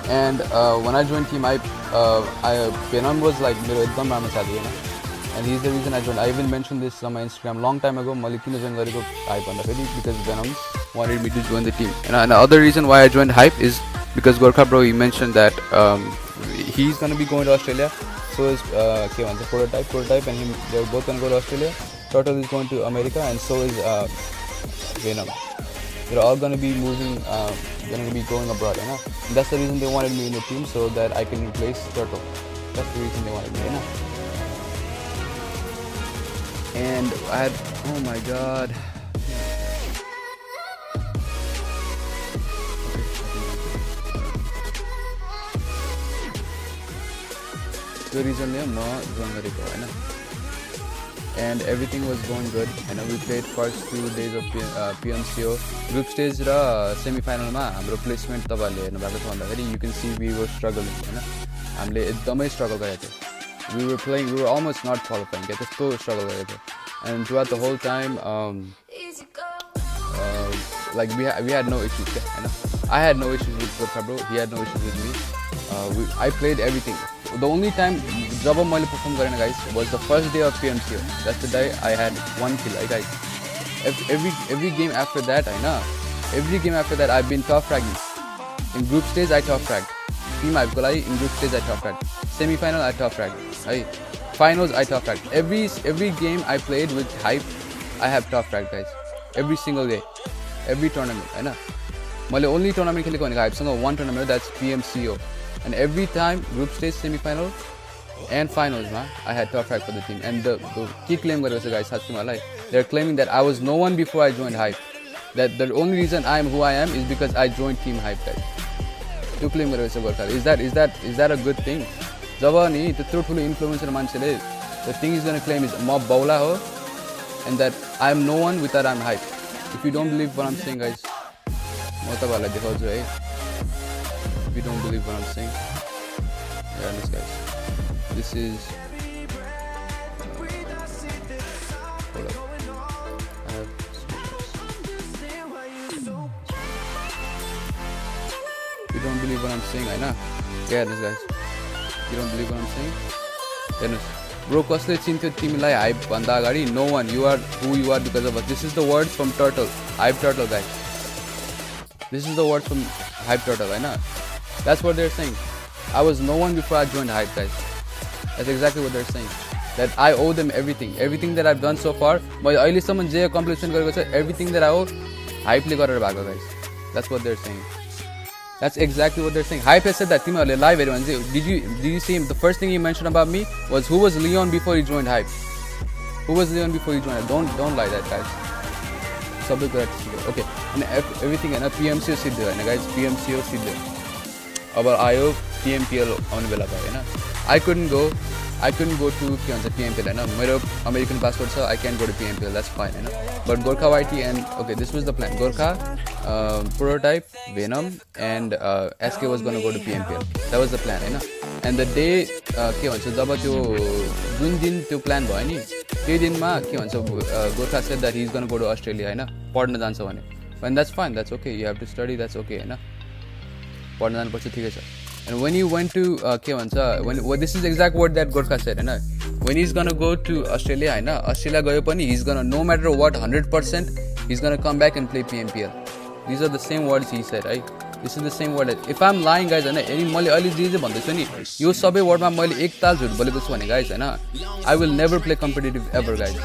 And when I joined Team Hype, Venom was like मेरो एकदम राम्रो साथी हैन. And he's the reason I joined. I even mentioned this on my Instagram long time ago. मैले किन join गरेको Hype भन्दाखेरि because Venom wanted me to join the team. And another reason why I joined Hype is because Gorkha bro, he mentioned that he's gonna be going to Australia. So is के भन्छ Prototype and him, they're both gonna go to Australia. Turtle is going to America and so is Venom. They're all gonna be moving, gonna be going abroad, you know. And that's the reason they wanted me in the team so that I can replace Turtle. That's the reason they wanted me, you know. And I had, oh my god. The reason they are join गरेको हैन. And everything was going good. And we played first 2 days of PMCO group stage र semi final मा हाम्रो placement तपाईहरुले हेर्नु भएको छ भन्दाखेरि you can see we were struggling हैन. हामीले एकदमै स्ट्रगल गरेको थियो. We were almost not qualifying. के त्यस्तो स्ट्रगल गरेको थियो. And throughout the whole time like we had no issues, you know. I had no issues with Gorkha bro, he had no issues with me. I played everything. The only time जब मैले perform गरेन guys was the first day of PMCO. That's the day I had 1 kill, right guys. Every game after that, I know. Every game after that I've been top fragging. In group stage I top fragged. Team Hype ko लागि in group stage I top fragged. Semi final I top fragged. Right? Finals I top fragged. Every game I played with Hype I have top fragged guys. Every single day. Every tournament, I know. मैले only tournament खेलेको भनेको Hype सँग one tournament, that's PMCO. And every time group stage, semi-final and finals, I had top frag for the team. And the key claim गरेको छ guys, साच्चै मलाई. They're claiming that I was no one before I joined Hype. That the only reason I am who I am is because I joined Team Hype guys. त्यो claim गरेको छ गोर्खाले. Is that a good thing? जब नि त्यत्रो ठुलो influencer मान्छेले the thing is going to claim is म बौला हो and that I am no one without I'm Hype. If you don't believe what I'm saying guys, म तपाईहरुलाई देखाउँछु है. If you don't believe what I'm saying, yeah, this guys, this is hold up. I have you don't believe what I'm saying, I know. Yeah, this guys, you don't believe what I'm saying. Dennis, bro, कसले चिन्थ्यो तिमीलाई Hype भन्दा अगाडि? No one. You are who you are because of us. This is the words from Turtle, Hype Turtle guys. This is the word from Hype Turtle, I know. That's what they're saying. I was no one before I joined Hype guys. That's exactly what they're saying. That I owe them everything. Everything that I've done so far. मैले अहिलेसम्म जे accomplishment गरेको छ, everything that I owe Hype ले गरेर भएको guys. That's what they're saying. That's exactly what they're saying. Hype has said that. तिमीहरुले live हेर्यो भने चाहिँ did you see him? The first thing he mentioned about me was who was Leon before he joined Hype. Who was Leon before he joined Hype? Don't lie that guys. सबै कुरा okay. And everything हैन PMCO सिद्धो हैन guys. PMCO सिद्धो. अब आयो PMPL आउने बेला भयो हैन. I couldn't go to के भन्छ PMPL हैन. मेरो अमेरिकन पासपोर्ट छ. I can't go to PMPL. That's fine हैन. But Gorkha YT and okay, this was the plan. Gorkha, Prototype, Venom and SK was going to go to PMPL. That was the plan हैन. And the day के भन्छ जब त्यो जुन दिन त्यो plan भयो नि त्यही दिनमा के भन्छ Gorkha said that he's going to go to Australia हैन. पढ्न जान्छ भने. And that's fine. That's okay. You have to study. That's okay हैन. पढ्न जानुपर्छ ठिकै छ. And when he went to के भन्छ this is the exact word that Gorkha said हैन. When he's gonna go to Australia हैन, Australia गयो पनि he's gonna no matter what 100% he's gonna come back and play PMPL. These are the same words he said, right? This is the same word. If I'm lying guys हैन, अनि मैले अहिले जे जे भन्दै छु नि यो सबै वर्डमा मैले एक ताल झुट बोलेको छु भने guys हैन, I will never play competitive ever guys.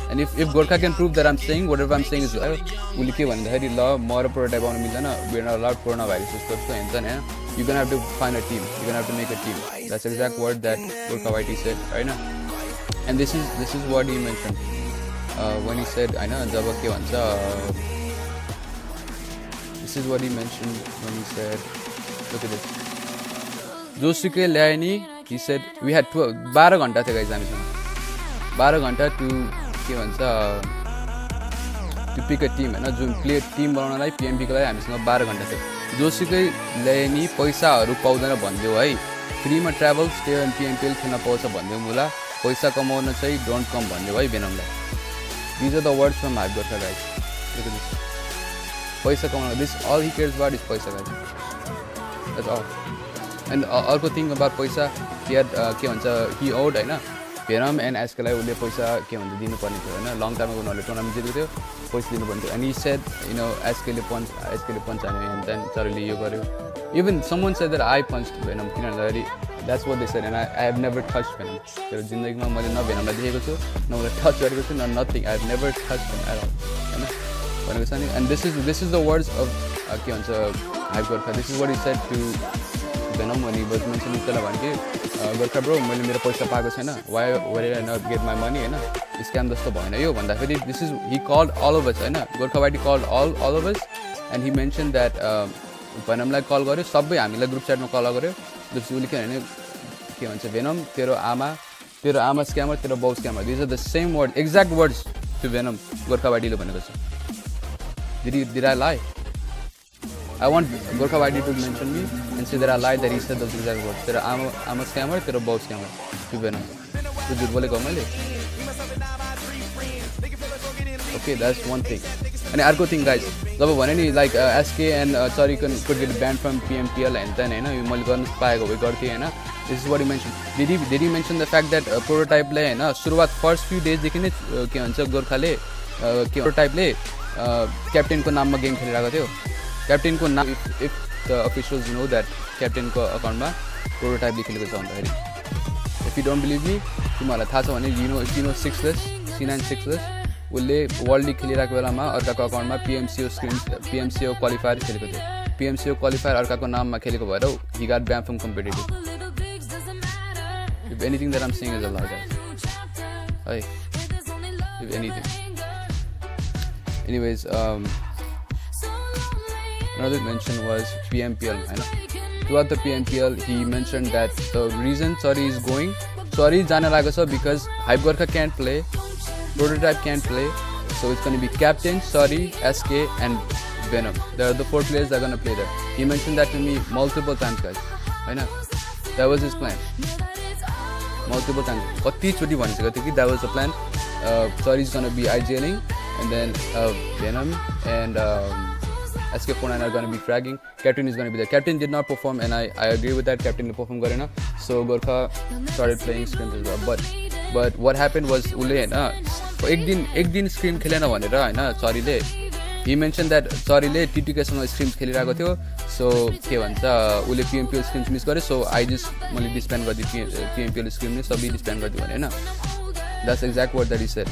And if Gorkha can prove that I'm saying whatever I'm saying is उसले के भन्दाखेरि ल म र Prototype आउन मिल्दैन, we are not allowed coronavirus जस्तो हुन्छ नि हैन. You're gonna have to find a team. You're gonna have to make a team. That's the exact word that Gorkha YT said, right now. And this is what he mentioned when he said, I know, jab ke bhन्छ. This is what he mentioned when he said, look at this. जोसुकै ल्याए नि, he said we had 12 घण्टा थियो guys हामीसँग. 12 घण्टा to के भन्छ to pick a team हैन, जुन प्ले टिम बनाउनलाई PMP को लागि हामीसँग 12 घण्टा थियो. जोसुकै ल्याए नि पैसाहरु पाउँदैन भन्दियो है. फ्रीमा ट्राभल स्टे एन्ड PMPL खेल्न पाउँछ भन्दियो मुला. पैसा कमाउन चाहिँ डोन्ट कम भन्दियो है बेनमलाई. These are the words from Hype Gorkha guys. Look at this. पैसा कमाउनु this all he cares about is पैसा गाइज द्याट्स अल एन्ड अर्को थिङ अबाउट पैसा के भन्छ हि आउट होइन भेनम एन्ड एसकेलाई उसले पैसा के भन्छ दिनुपर्ने थियो होइन लङ टाइममा उनीहरूले टुर्नामेन्ट जितेको थियो पैसा दिनुपर्ने थियो and he said you know एसकेले पञ्च हान्यो एन्ड देन चरीले यो गर्यो even someone said that I punch Venom किन भन्दाखेरि that's what they said and I have never touch Venom मेरो जिन्दगीमा मैले न भेनमलाई देखेको छु न उसलाई टच गरेको छु न nothing I have never touch Venom at all होइन भनेको छ नि and this is the words of के भन्छ hype Gorkha this is what is said to Venom अनि बज मेन्सन त्यसलाई भने कि गोर्खा ब्रो मैले मेरो पैसा पाएको छैन why were I not get my money होइन स्क्याम जस्तो भएन यो भन्दाखेरि this is he called all of us होइन Gorkha YT called all of us and he mention that भेनमलाई कल गर्यो सबै हामीलाई ग्रुप च्याटमा कल गर्यो जसपछि उसले के भन्छ भेनम तेरो आमा स्क्यामर तेरो बाउ scammer these are the same word exact words to Venom Gorkha वाइटीले भनेको छ did I lie I want Gorkha Vaidi to mention me and say that I lied that he said those exact words. Tera I'm a scammer, tera bow scammer. To Venom. To jhut boleko maile. Okay, that's one thing. And arko thing guys. Jab bhane ni like SK and Chari could get banned from PMPL and then हैन यो मैले गर्न पाएको भए गर्थे हैन. This is what he mentioned. Did he mention the fact that prototype ले हैन सुरुवात फर्स्ट फ्यु डेज देखि नै के भन्छ गोर्खाले के प्रोटोटाइप ले क्याप्टेन को नाममा गेम खेलिरहेको थियो. क्याप्टेन को नाम if the officials know that क्याप्टेनको अकाउन्टमा प्रोटोटाइप लेखेको छ भन्दाखेरि if you don't believe me तिमीहरूलाई थाहा छ भने जिनो 6लेस C9 6लेस उसले वर्ल्ड लिग खेलिरहेको बेलामा अर्काको अकाउन्टमा पिएमसिओ क्वालिफायर खेलेको थियो पिएमसिओ क्वालिफायर अर्काको नाममा खेलेको भएर he got ban from competitive if anything that I'm saying is a lie guys है if anything anyways another mention was PMPL. Throughout the PMPL, he mentioned that the reason Chari is going, Chari is jana laga because Hype Gorkha can't play, Prototype can't play, so it's going to be Captain, Chari, SK, and Venom. There are the 4 players that are going to play there. He mentioned that to me multiple times, guys. That was his plan. Multiple times. Kati choti bhaniseko थियो कि that was the plan. Chari is going to be IGLing, and then Venom and SK49 are going to be fragging. Captain is going to be there. Captain did not perform and I agree with that. Captain perform garena. So Gorkha started playing scrims as well. But what happened was ule हैन एक दिन scream खेलेन भनेर हैन चरीले he mentioned that चरीले TTK सँग scrims खेलिरहेको थियो. So के भन्छ उले PMPL स्क्रिम्स मिस गर्यो. So I just मैले डिस्ब्यान्ड गर्दिए PMPL स्क्रिम नि सबै डिस्ब्यान्ड गर्दिए भने हैन. That's exact word that he said.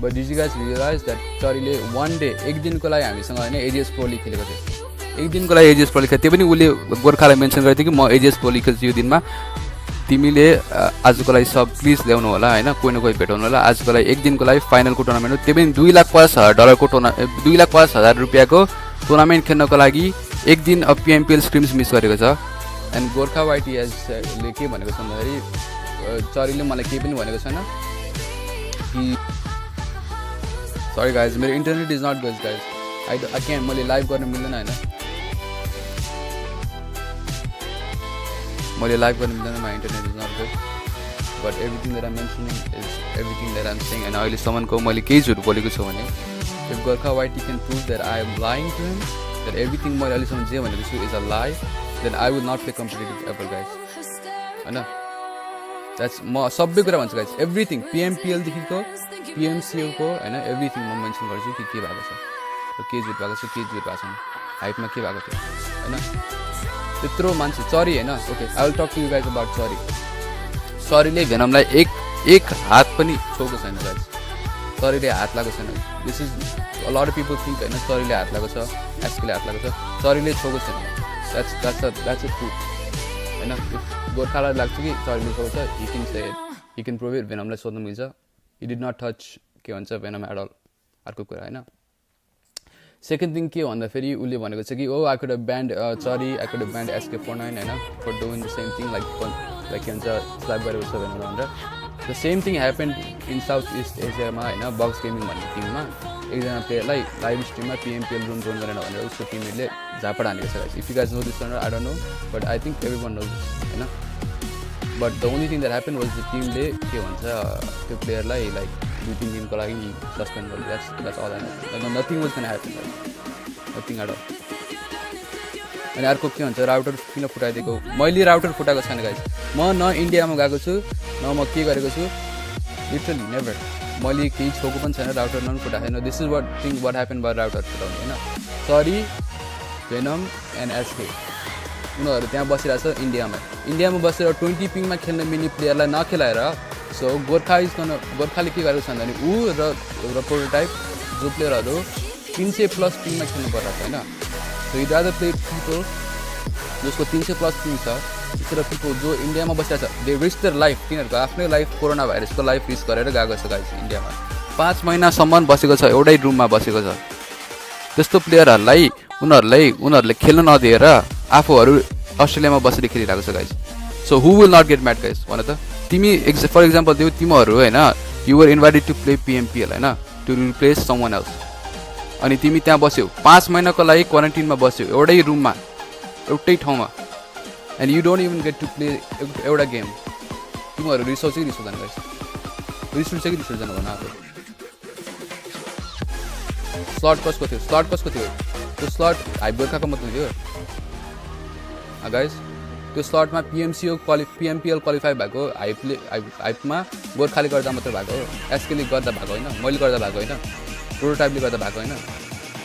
But did you guys realize that चरीले one day एक दिनको लागि हामीसँग हैन AGS Pro League खेलेको थियो. एक दिनको लागि AGS Pro League त्यो पनि उले गोर्खालाई मेन्सन गरेको थियो कि म AGS Pro League खेल्छु यो दिनमा तिमीले आजको लागि सब प्लिज ल्याउनु होला हैन कोही न कोही भेटाउनु होला आजको लागि एक दिनको लागि फाइनलको टुर्नामेन्ट हो त्यो पनि $2,50,000 को $2,50,000 को टुर्नामेन्ट खेल्नको लागि एक दिन PMPL स्क्रिम्स मिस गरेको छ. एन्ड गोर्खा YTS ले के भनेको छ भन्दाखेरि चरीले मलाई केही पनि भनेको छैन कि sorry guys मेरो internet is not good guys I can मैले लाइभ गर्न मिल्दैन हैन मैले लाइभ गर्न मिल्दैन my internet is not good but everything that I'm mentioning is everything that I'm saying and अहिलेसम्मको मैले केही झुट बोलेको छु भने if Gorkha YT can prove that I am lying to him that everything मैले अहिलेसम्म जे भनेको छु is a lie then I will not play competitive ever guys हैन द्याट्स म सबै कुरा भन्छु गाइज एभ्रिथिङ PMPLदेखिको PMCO को हैन एभ्रिथिङ म मेन्सन गर्छु कि के भएको छ र के झुट भएको छ के झुट भएको छैन हाइपमा के भएको थियो हैन त्यत्रो मान्छे चरी हैन okay I will talk to you guys about चरी चरीले भेनमलाई एक हात पनि छोएको छैन गाइज चरीले हात लागेको छैन this is a lot of people think हैन चरीले हात लागेको छ एसकेले हात लागेको छ चरीले छोएको छैन द्याट्स अ ट्रुथ हैन गोर्खालाई लाग्छ कि चरीले छोएको छ ही क्यान प्रुभ इट भेनमलाई सोध्नु मिल्छ he did not touch के भन्छ भेनम एट अल अर्को कुरा हैन. सेकेन्ड थिङ के भन्दाखेरि उसले भनेको छ कि आई कुड हेभ ब्यान्ड चरी I could have banned SK49 हैन for doing the same thing like के भन्छ स्ल्याप गरेको छ भनेर the same thing happen in south east एसियामा हैन बक्स गेमिङ भन्ने टिममा एकजना प्लेयरलाई लाइभ स्ट्रिममा PMPL रुम जोइन गरेन भनेर उसको टिममेटले झापड हानेको छ. If you guys know this I don't know but I think everyone knows this हैन. But the only thing that happened was the team ले के भन्छ त्यो प्लेयरलाई लाइक 2-3 दिनको लागि सस्पेन्ड गर्यो that's all I know nothing was gonna happen nothing at all अनि अर्को के भन्छ राउटर किन फुटाइदिएको मैले राउटर फुटाएको छैन गाइस म न इन्डियामा गएको छु न म के गरेको छु लिटरली नेभर मैले केही छोएको पनि छैन राउटर न फुटाएको छैन this is what happen by router फुटाउने होइन सरी भेनम एन्ड एसके उनीहरू त्यहाँ बसिरहेको छ इन्डियामा बसेर 20 पिङमा खेल्ने मिनी प्लेयरलाई नखेलाएर सो गोर्खाले के गरेको छ भने ऊ र प्रोटोटाइप जो प्लेयरहरू 300+ पिङमा खेल्नु परिरहेको छ होइन सो यी अदर प्ले पिपल जसको 300+ पिङ छ त्यसरी पिपल जो इन्डियामा बसिरहेको छ दे रिस्क देयर लाइफ तिनीहरूको आफ्नै लाइफ कोरोना भाइरसको लाइफ रिस्क गरेर गएको छ गाइस इन्डियामा 5 महिनासम्म बसेको छ एउटै रुममा बसेको छ त्यस्तो प्लेयरहरूलाई उनीहरूले खेल्न नदिएर आफूहरू अस्ट्रेलियामा बसेर खेलिरहेको छ guys so who will not get mad guys भन त तिमी फर इक्जाम्पल दियो तिमीहरू होइन you were invited to play PMPL होइन टु रिप्लेस समवन एल्स अनि तिमी त्यहाँ बस्यौ 5 महिनाको लागि क्वारेन्टिनमा बस्यौ एउटै रुममा एउटै ठाउँमा and you don't even get to play एउटा गेम तिमीहरू रिसाउँछ कि रिसाउँदैन गाइस रिसाउँछ कि रिसाउँदैन भन आफू स्लट कसको थियो त्यो स्लट हाइप गोर्खाको मात्रै थियो गाइस त्यो स्लटमा पिएमपिएल क्वालिफाई भएको हाइपमा गोर्खाले गर्दा मात्रै भएको हो एसकेले गर्दा भएको होइन मैले गर्दा भएको होइन प्रोटोटाइपले गर्दा भएको होइन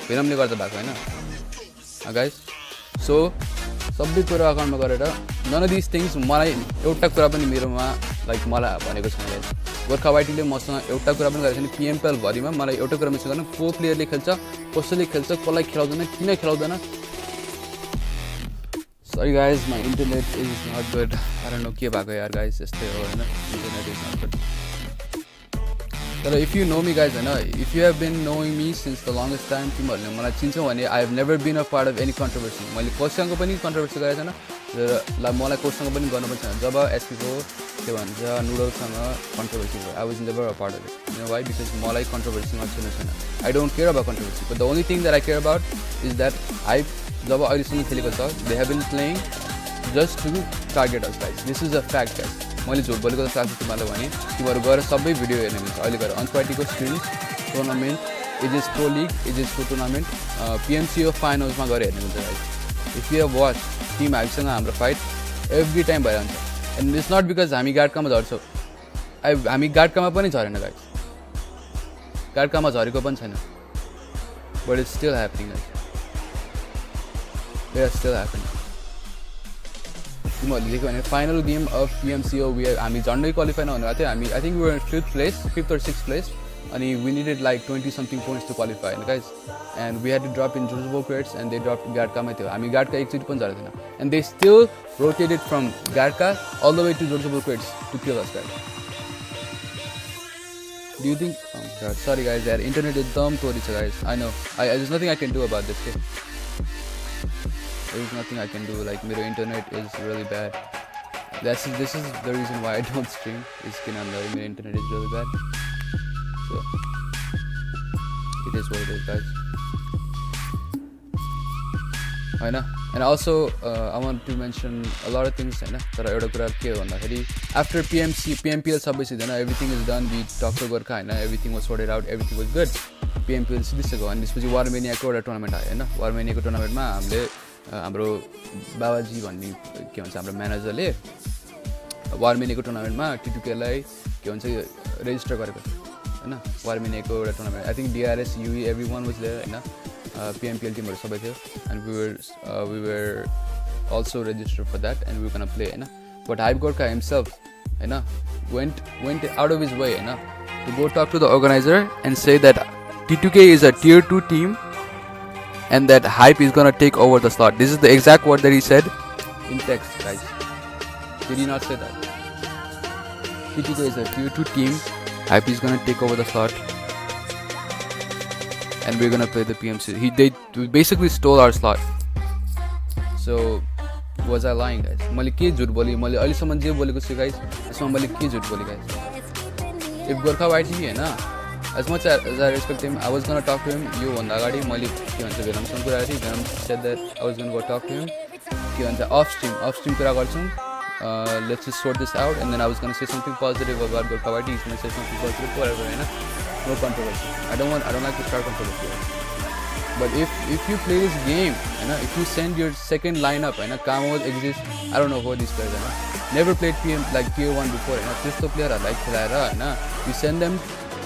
भेनमले गर्दा भएको होइन गाइस सो सबै कुरा अकाउन्टमा गरेर नन अफ दिस थिङ्स मलाई एउटा कुरा पनि मेरोमा लाइक मलाई भनेको छैन गाइस गोर्खा वाइटीले मसँग एउटा कुरा पनि गरेको छैन पिएमपिएल भरिमा मलाई एउटा कुरा मिस गर्नु को प्लेयरले खेल्छ कसैले खेल्छ कसलाई खेलाउँदैन किन खेलाउँदैन sorry guys my internet is not good I don't know के भएको यार गाइज यस्तै हो होइन इन्टरनेट इज नट गुड तर if you know me guys होइन if you have been knowing me since the longest time तिमीहरूले मलाई चिन्छौ भने I have never been a part of any controversy मैले कोसँग पनि कन्ट्रोभर्सी गरेको छैन र मलाई कोसँग पनि गर्नु पनि छैन जब एसपीको के भन्छ नुडलसँग कन्ट्रोभर्सी भयो I was never a part of it you know why because मलाई कन्ट्रोभर्सीमा छुनु छैन I don't care about controversy but the only thing that I care about is that I जब अहिलेसम्म खेलेको छ they have been playing just to target us guys this is a fact guys मैले झुट बोलेको जस्तो लाग्छ तिमीहरूलाई भने तिमीहरू गएर सबै भिडियो हेर्ने मिल्छ अहिले गएर अनस्पाइटीको screen tournament Ages pro league Ages pro tournament PMCO फाइनल्समा गएर हेर्ने मिल्छ guys if you have watch team हामीसँग हाम्रो फाइट एभ्री टाइम भइरहन्छ एन्ड इट्स नट बिकज हामी गाडकामा झर्छौँ हामी गाडकामा पनि झरेन गाइज गाडकामा झरेको पनि छैन but it's still happening guys they are still happening तिमीहरूले देख्यो भने फाइनल गेम अफ पिएमसिओ हामी झन्डै क्वालिफाई नहुनु भएको थियो हामी I think we were in 5th or 6th place अनि we needed like 20-something points to qualify होइन guys and we had to drop in Georgopol crates and they drop गाडकामै थियो हामी गाडका एकचोटि पनि झरेको थिएन and they still rotated from Gatka all the way to Georgopol crates to kill us guys do you think sorry guys यार internet एकदम तोरी छ guys I know I there is nothing I can do about this के there is nothing I can do like my internet is really bad this is the reason why I don't stream is my internet is really bad so it is what it is guys I know and also I want to mention a lot of things हैन तर एउटा कुरा के हो भन्दाखेरि after PMPL सबै सिधै everything is done we talk to Gorkha हैन everything was sorted out everything was good PMPL सिधै गयो अनि त्यसपछि वारमेनियाको एउटा टुर्नामेन्ट आयो हैन वारमेनियाको टुर्नामेन्टमा हामीले हाम्रो बाबाजी भन्ने के भन्छ हाम्रो म्यानेजरले वारमेनियाको टुर्नामेन्टमा टिटुकेलाई के भन्छ रेजिस्टर गरेको हैन वारमेनियाको एउटा टुर्नामेन्ट आई थिङ्क डिआरएस युई एभ्री वान वाज देयर हैन पिएमपिएल टिमहरू सबै थियो and we were also register for that and we can play हैन बट हाइप गोर्खा हिमसेल्फ हैन went out of his way हैन to go talk to the organiser and say that टिटुके is a tier 2 team and that hype is gonna take over the slot. This is the exact word that he said in text, guys. Did he not say that? TTK is a tier 2 team. Hype is gonna take over the slot, and we're gonna play the PMC. They basically stole our slot. So was I lying, guys? मैले के झुट बोले मैले अहिलेसम्म जे बोलेको छु guys यसमा मैले के झुट बोले guys? If Gorkha YT हैन as much as I respect him, I was gonna talk to him. यो भन्दा अगाडि मैले के भन्छ भेनमसँग कुरा गरेँ Venom said that I was gonna go talk to him. के भन्छ अफ स्ट्रिम कुरा गर्छौँ let's just sort this out, and then I was gonna say something positive about Gorkha Whitey, he's gonna say something positive, whatever, you know, no controversy. I don't like to start controversy. But if you play this game, you know, if you send your second lineup, you know, Kamo exists, I don't know who these players are, never played PM like tier 1 before, you know, त्यस्तो player like खेलाएर, you know, you send them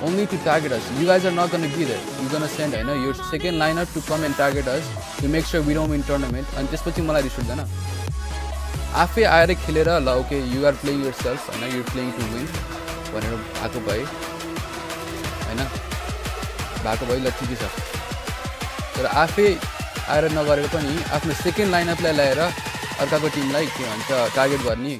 only to target us. You guys are not going to be there. You're going to send, you know, your second lineup to come and target us to make sure we don't win tournament. And त्यसपछि मलाई रिस उठ्दैन आफै आएर खेलेर ल okay you are playing yourself हैन you are playing to win भनेर भएको भए हैन भएको भए ल ठिकै छ तर आफै आएर नगरेर पनि आफ्नो सेकेन्ड लाइनअपलाई ल्याएर अर्काको टिमलाई के भन्छ टार्गेट गर्ने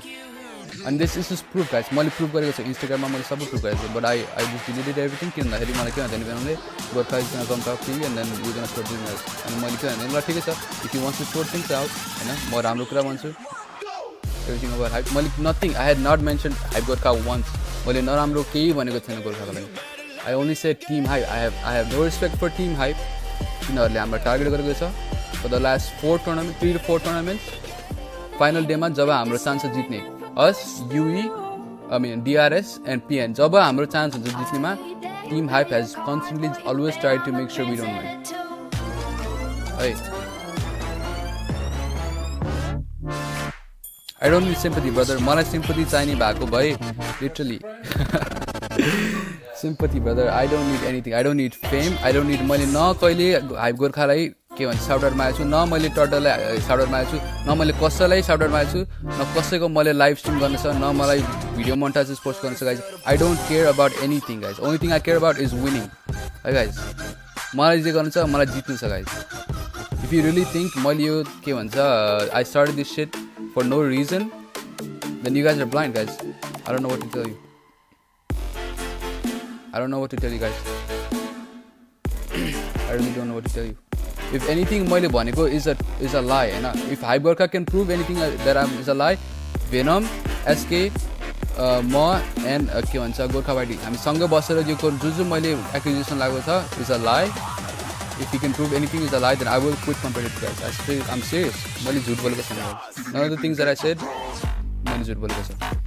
and this is proof guys मैले प्रुफ गरेको छु इन्स्टाग्राममा मैले सबै प्रुफ गरेको छु but I just deleted everything किन भन्दाखेरि मलाई के भन्दैन भने Gorkha is gonna come talk to you and then we're gonna start doing this अनि मैले के भने ल ठिकै छ if you want to sort things out हैन म राम्रो कुरा भन्छु everything about hype मैले nothing I had not mentioned hype Gorkha once मैले नराम्रो केही भनेको थिएन गोर्खाको लागि I only said team hype I have no respect for team hype किनहरुले हाम्रो टार्गेट गरेको छ for the last 3 to 4 tournaments final day मा जब हाम्रो चान्स जित्ने us UE I mean DRS and PN जब हाम्रो चान्स हुन्छ जित्नेमा team hype has constantly always tried to make sure we don't win hey I don't need sympathy brother मलाई sympathy चाहिने भएको भए literally sympathy brother I don't need anything I don't need fame I don't need मैले न कहिले hype गोर्खालाई के भन्छ shout out मारेको छु न मैले टर्टललाई साउट आउट मारेको छु न मैले कसैलाई साउट आउट मारेको छु न कसैको मैले लाइभ स्ट्रिम गर्न छ न मलाई भिडियो मोन्टाजेस पोस्ट गर्न छ guys I don't care about anything guys only thing I care about is winning है गाइज मलाई जे गर्नु छ मलाई जित्नु छ guys if you really think मैले यो के भन्छ I started this shit for no reason then you guys are blind guys I don't know what to tell you I don't know what to tell you guys I really don't know what to tell you if anything मैले भनेको is a lie हैन if hype Gorkha can prove anything that is a lie Venom SK म and के भन्छ Gorkha Whitey हामी सँगै बसेर यो जुन मैले एक्युजेसन लागेको छ is a lie if he can prove anything is a lie then I will quit competitive guys I'm serious मैले झुट बोलेको छैन none of the things that I said मैले झुट बोलेको छ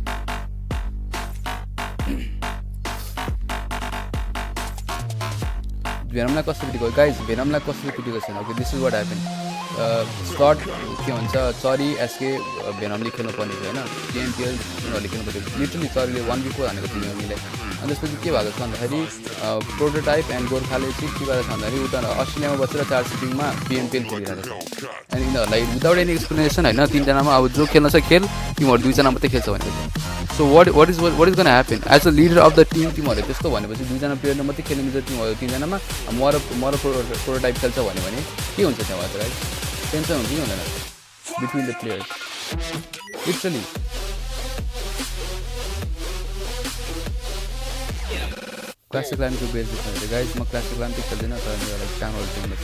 Venomलाई कसरी पिटेको गाइज Venomलाई कसरी पिटेको छैन okay this is what happen slot के भन्छ सरी एसके Venomले खेल्नु पर्ने थियो हैन केएमपीएल उनीहरूले खेल्नु पर्यो लिटरली सरीले 1v4 हानेको थियो Venomले अनि त्यसपछि के भएको छ भन्दाखेरि प्रोटोटाइप एन्ड गोर्खाले चाहिँ के गरेको छ भन्दाखेरि उता अस्ट्रेलियामा बसेर 4 सिटिङमा पिएमपीएल खेलिरहेको छ अनि यिनीहरूलाई विदाउट एनी एक्सप्लेनेसन हैन तीनजनामा अब जो खेल्न छ खेल तिमीहरू दुईजना मात्रै खेल्छ भनेको so what is going to happen as a leader of the team तिमीहरूले त्यस्तो भनेपछि दुईजना प्लेयरले मात्रै खेल्नु मिल्छ तिमीहरू तीनजनामा म र प्रोटोटाइप खेल्छ भन्यो भने के हुन्छ त्यहाँ चाहिँ गाइस टेन्सन हुन्छ कि हुँदैन between the players literally classic लाइनको बेस देख्नु गाइस म क्लासिक लाइन चाहिँ खेल्दैन तर मेरो चामल चाहिँ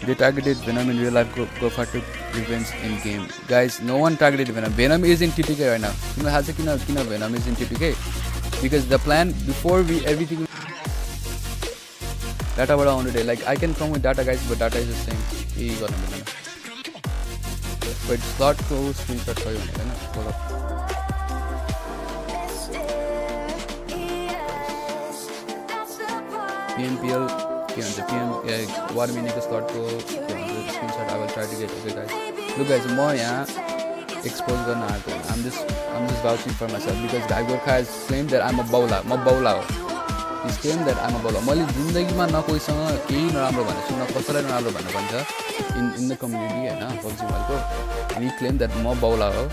They targeted Venom in real life. Gorkha took revenge in game. Guys, no one targeted Venom. Venom is in TTK right now. You know how Venom is in TTK? Because the plan before everything data bada on today. Like I can come with data guys, but data is the same. But slot को screenshot for you, है ना? PMPL. वार मिनीको स्लटको screenshot I will try to get okay guys look guys म यहाँ expose गर्न आएको I'm just vouching for myself because hype Gorkha has claimed that I'm a bowler म बौला हो he's claimed that I'm a bowler मैले जिन्दगीमा न कोहीसँग केही नराम्रो भनेको छु न कसैलाई नराम्रो भन्नु भन्छ in the community हैन PUBG Mobile and he claimed that म बौला हो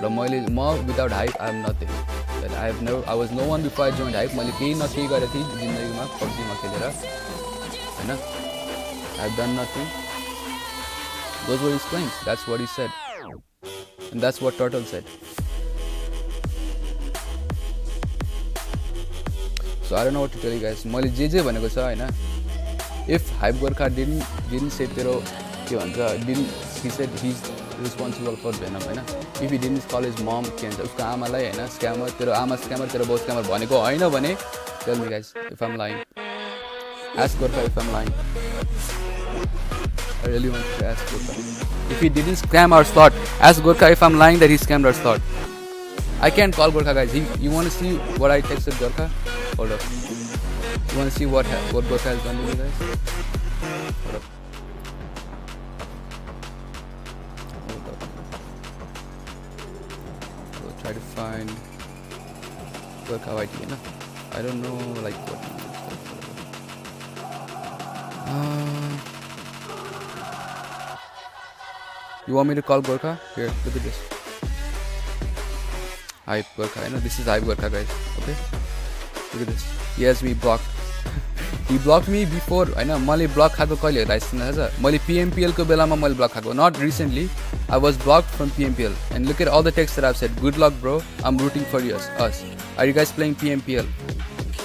र मैले म without hype I am nothing that I was no one before I joined hype मैले केही न केही गरेको थिएँ जिन्दगीमा PUBG मा खेलेर हैन I've done nothing those were his claims that's what he said and that's what Turtle said so I don't know what to tell you guys मैले जे भनेको छ हैन if hype Gorkha didn't say तेरो के भन्छ he said he's responsible for Venom हैन if he didn't call his mom के भन्छ उसको आमालाई हैन स्क्यामर तेरो आमा स्क्यामर तेरो बाउ स्क्यामर भनेको हैन भने tell me guys if I'm lying Ask Gorkha if I'm lying. I really want to ask Gorkha. If he didn't scam our slot, ask Gorkha if I'm lying that he scammed our slot. I can't call Gorkha, guys. You want to see what I texted Gorkha? Hold up. You want to see what Gorkha has done to me, guys? Hold up. We'll try to find Gorkha ID, you know? I don't know, like what. You want me to call Gorkha? Here, look at this. Hype Gorkha, I know this is Hype Gorkha, guys. Okay, look at this. He has me blocked. He blocked me before. I know. मैले block खाएको कहिले rice थाहा छ मैले PMPL को बेलामा मैले block खाएको. Not recently. I was blocked from PMPL. And look at all the texts that I've said. Good luck, bro. I'm rooting for you. Us. Are you guys playing PMPL?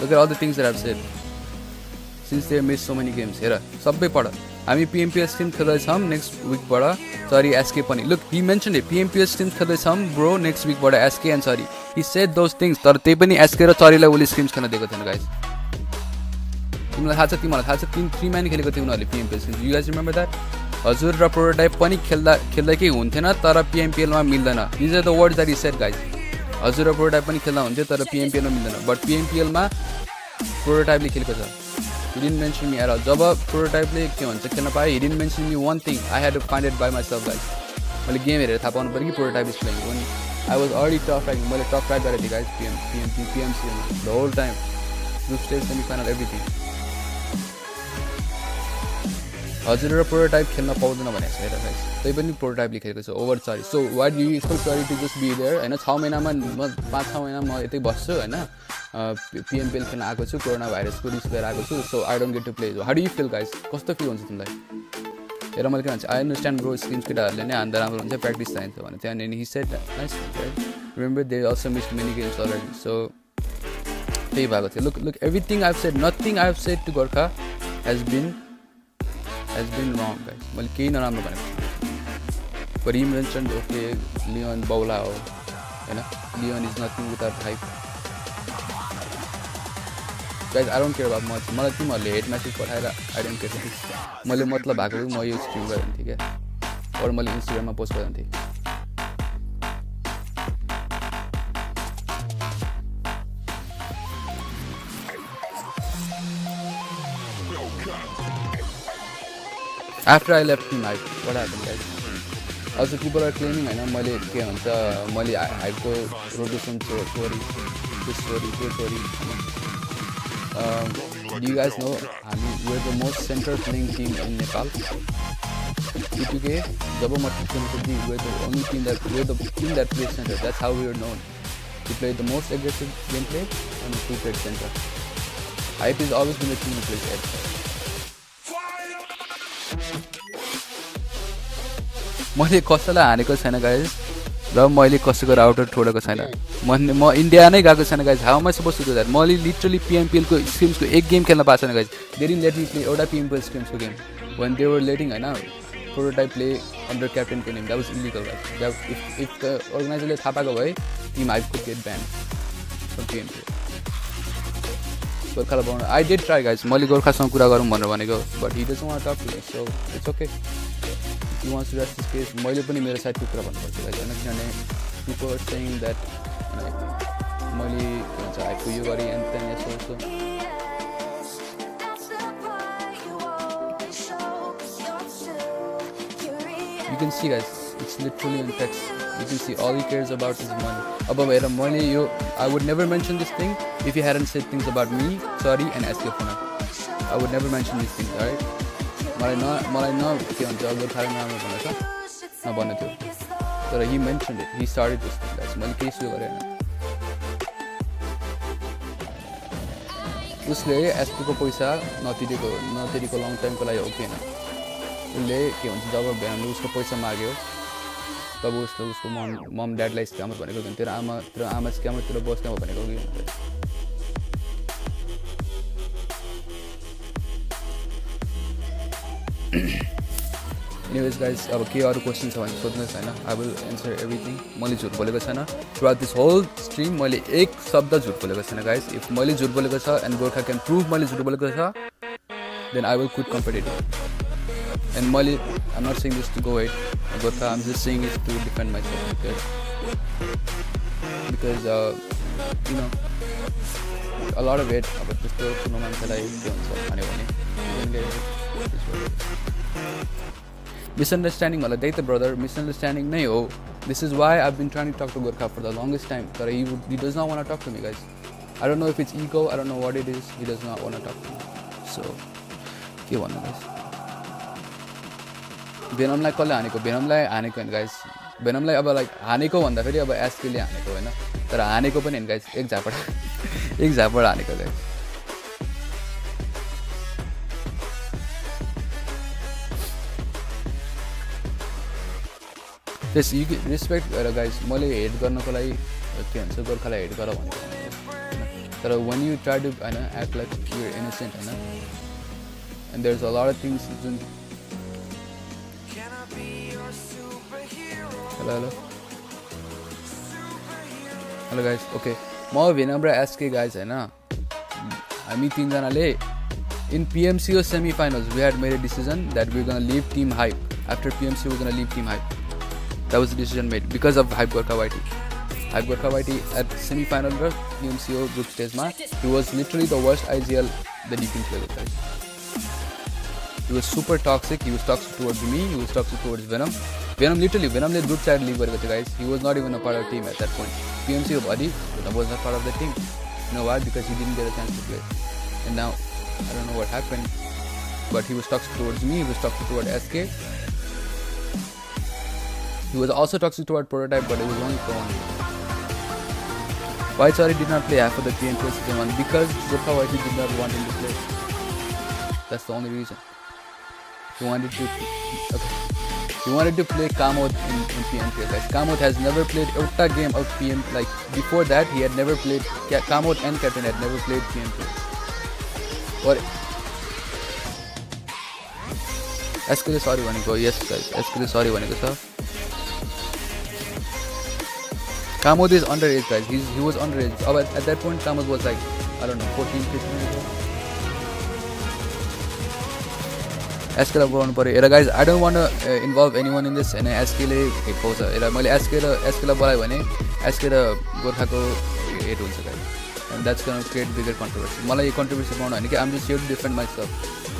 Look at all the things that I've said. Since they missed so many games. हेर सबै पढ. हामी PMPL stream खेल्दैछौँ next week बाट. Sorry, SK पनि. Look, he mentioned it. PMPL stream खेल्दैछौँ bro next week बाट SK and sorry. He said those things. तर त्यही पनि SK र चरीलाई उले streams खेल्न दिएको थिएन guys. तिमीलाई थाहा छ तिमीलाई थाहा छ 3 म्यान खेलेको थियो उनीहरूले PMPL streams. You guys remember that? हजुर र प्रोटोटाइप पनि खेल्दै केही हुन्थेन तर PMPL मा मिल्दैन. These are the words that he said guys. हजुर र प्रोटोटाइप पनि खेल्दा हुन्थ्यो तर PMPL मा मिल्दैन. But PMPL मा प्रोटोटाइपले खेलेको छ. He didn't mention me at all. जब प्रोटोटाइपले के भन्छ खेल्न पाए he didn't mention me one thing. I had to find it by myself guys. मैले गेम हेरेर थाहा पाउनु पर्यो कि prototype is playing. When I was already top ranking. मैले टप राइड गरेको थिएँ guys PMC the whole time. Group stage semi-final everything. हजुर र प्रोटोटाइप खेल्न पाउँदैन भनेको छ हेर गाइस. त्यही पनि प्रोटोटाइपले खेलेको छ over sorry. So what you expect sorry to just be there हैन. 6 महिनामा म 5-6 महिना म यतै बस्छु हैन. PMPL खेल्न आएको छु. कोरोना भाइरसको रिस्क लिएर आएको छु. So I don't get to play. How do you feel guys? कस्तो फिल हुन्छ तिमीलाई? हेर मैले के भन्छ आई अन्डरस्ट्यान्ड ब्रो स्क्रिम्स केटाहरूले नै हान्दा राम्रो हुन्छ प्र्याक्टिस चाहिन्छ भने त्यहाँनिर he said nice remember they also missed many games already. So त्यही भएको थियो. Look everything I have said nothing I have said to Gorkha has been wrong guys. मैले केही नराम्रो भनेको छु. But he mentioned okay Leon Baula हो हैन. Leon is nothing without hype. Guys I don't care about much. मलाई तिमीहरूले hate message पठाएर I don't care. मैले मतलब भएको म यो स्ट्रिम गरेँ थिएँ क्या. अरू मैले इन्स्टाग्राममा पोस्ट गरेँ थिएँ. After I left Team Hype, what happened guys? Also people are claiming हैन मैले के भन्छ मैले हाइपको रोटेसन story this story त्यो story. Do you guys know we are the most center playing team in Nepal? T2K जब म team खेल्दै we are the only team that plays center. That's how we are known. We play the most aggressive gameplay and we play center. Hype is always been a team who plays edge. मैले कसैलाई हानेको छैन guys र मैले कसैको router छोडेको छैन. म इन्डिया नै गएको छैन guys. How am I suppose to do that? मैले लिटरली PMPL को स्क्रिम्सको एक गेम खेल्न पाएको छैन guys. They didn't let me play एउटा PMPL स्क्रिम्सको game when they were letting हैन प्रोटोटाइप प्ले अन्डर क्याप्टेनको name. That was illegal guys. If the अर्गनाइजरले थाहा पाएको भए team Hype could get ban from PMPL. गोर्खालाई बनाउनु आई डिड ट्राई गाइज. मैले गोर्खासँग कुरा गरौँ भनेर भनेको but he doesn't want to talk to me. So it's okay. He wants to rest his case. मैले पनि मेरो साइडको कुरा भन्नुपर्छ गाइज हैन. किनभने people are saying that मैले के भन्छ हाइपको यो गरेँ एन्ड देन यसो you can see guys it's literally in text. You can see all he cares about is money. अब हेर मैले यो I would never mention this thing if he hadn't said things about me, sorry and SK Funa. I would never mention these things, alright? मलाई न के भन्छ गोर्खाले नराम्रो भनेको नभन्नु थियो तर he mentioned it. He started this thing guys. मैले केही सुरु गरेँ हैन. उसले एसपीको पैसा नतिरेको लङ टाइमको लागि हो कि हैन. उसले के भन्छ जब भ्यानले उसको पैसा माग्यो तब उसको मम ड्याडलाई स्क्यामर भनेको थियो. तेरो आमा स्क्यामर तेरो बस स्क्यामर भनेको कि Anyways guys, अब के अरू क्वेसन छ भने सोध्नुहोस् हैन. I will answer everything. मैले झुट बोलेको छैन. Throughout this whole stream मैले एक शब्द झुट बोलेको छैन guys. If मैले झुट बोलेको छ and गोर्खा can prove मैले झुट बोलेको छ then I will quit competitive. And Mali, I'm not saying this to go hate Gorkha, I'm just saying it to defend myself because you know, a lot of it about this tournament that I don't. Misunderstanding wala dai ta brother, misunderstanding nahi ho. This is why I've been trying to talk to Gorkha for the longest time, but he does not want to talk to me, guys. I don't know if it's ego, I don't know what it is, he does not want to talk to me. So के भन्नु guys, भेनमलाई कसले हानेको, भेनमलाई हानेको हैन guys, भेनमलाई अब like हानेको भन्दा फेरि अब एसकेले हानेको हैन, तर हानेको पनि हैन guys, एक झापड हानेको guys. Yes, you get respect guys. मैले हेट गर्नको लागि के भन्छ गोर्खालाई हेट गर भनेको तर when you try to act like you're innocent and there's a lot of things जुन hello guys, okay, म भेनम र एसके guys हैन, हामी तीनजनाले in PMCO semi-finals we had made a decision that we're gonna leave Team Hype. After PMC we're gonna leave Team Hype. That was the decision made because of Hype Gorkha YT. Hype Gorkha YT at semi-final PMCO group stage ma, he was literally the worst IGL that you can play with, guys. He was super toxic. He was toxic towards me. He was toxic towards Venom. Venom ले group chat leave गरेको थियो, guys. He was not even a part of the team at that point. PMCO buddy, but was not part of the team. You know why? Because he didn't get a chance to play. And now I don't know what happened, but he was toxic towards me. He was toxic towards SK. He was also toxic toward Prototype, but it was only for one. White Sorry did not play half of the PMPL season 1 because Gorkha YT did not want him to play. That's the only reason. He wanted to play Kamod in PMPL, guys. Kamod has never played a game of PM. Like before that, he had never played. Kamod and Captain had never played PMPL. What? SK sorry भनेको, yes guys. SK sorry भनेको छ. Kamod is underage, guys. He was underage. At that point, Kamod was like, I don't know, 14, 15 years old. SK लाई बोलाउनु पर्यो. Era guys, I don't want to involve anyone in this. And SK ले hate पाउँछ. Era मैले SK लाई बोलायो भने SK र गोर्खाको hate हुन्छ, guys. And that's going to create bigger controversy. मलाई यो controversy पाउनु हैन कि I'm just here to defend myself.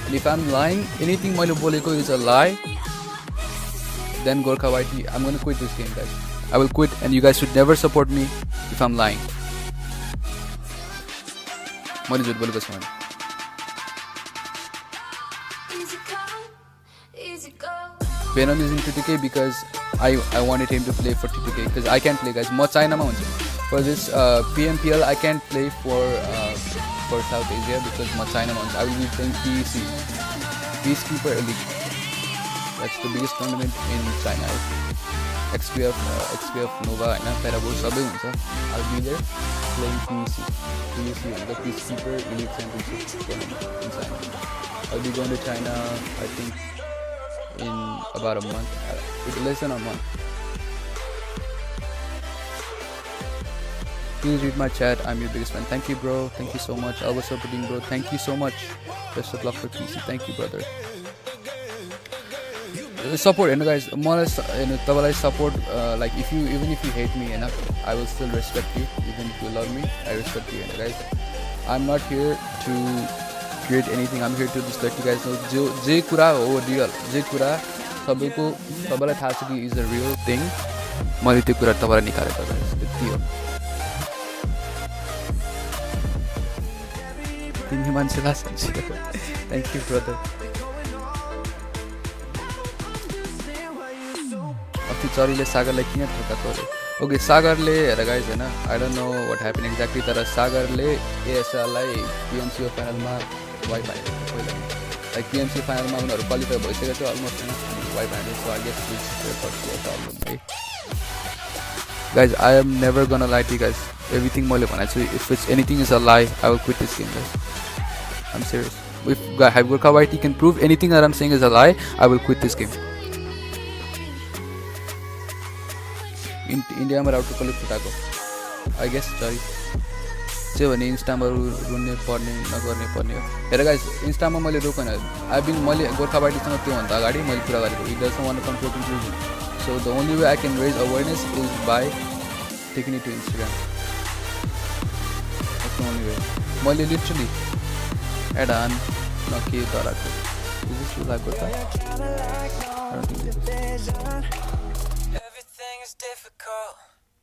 And if I'm lying, anything मैले बोलेको is a lie, then Gorkha YT, I'm going to quit this game, guys. I will quit, and you guys should never support me if I'm lying. मैले झुट बोलेको छु भने. Venom is in TTK because I wanted him to play for TTK because I can't play, guys. म चाइनामा हुन्छु. For this PMPL, I can't play for South Asia because म चाइनामा हुन्छु. I will be playing PEC, Peacekeeper Elite. That's the biggest tournament in China. XPF Nova हैन, Parabolt सबै हुन्छ. I'll be there playing PEC, the Peacekeeper Elite Championship tournament in China. I'll be going to China, I think, in about a month, less than a month. Please read my chat. I'm your biggest fan. Thank you, bro. Thank you so much. Always supporting, bro. Thank you so much. Best of luck for PC. Thank you, brother. Support, guys. मलाई support. Like even if you hate me enough, I will still respect you. Even if you love me, I respect you, guys. I'm not here to create anything. I'm here to just let you guys know जे कुरा हो real, जे कुरा सबैलाई थाहा छ कि is a real thing. मैले त्यो कुरा तपाईलाई निकालेको guys. त्यति हो. तिमी मान्छेलाई सम्झ. Thank you, brother. चरीले सागरलाई किन ठोकाको अरे? ओके, सागरले हेर गाइज हैन, I don't know what happen exactly, तर सागरले एएसएललाई पिएमसीओ फाइनलमा वाइप हानेको थियो पहिला. लाइक पिएमसी फाइनलमा उनीहरू क्वालिफाई भइसकेको थियो अलमोस्ट हैन, वाइप हानेको. So I guess this problem है guys. I am never gonna lie to guys. Everything मैले भनेको छु. If it's anything is a lie, I will quit this game guys. I am serious. If Hype Gorkha YT can prove anything that I'm saying is a lie, I will quit this game. इन्डियामा राउट कसले फुटाएको? I guess sorry चाहिँ भने इन्स्टामा रुन्ने पर्ने नगर्ने पर्ने हो। हेर guys, इन्स्टामा मैले रोकेन। मैले गोर्खाबाटीसँग त्योभन्दा अगाडि मैले कुरा गरेको, it doesn't want to come to conclusion. So the only way I can raise awareness is by taking it to Instagram. That's the only way. मैले लिटरली एडान न के तराको लागेको त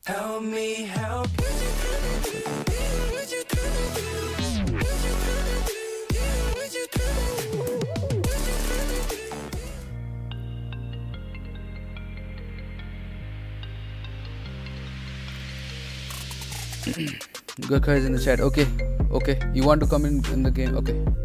Help me help Gurkha is in the chat. Okay, you want to come in the game? Okay.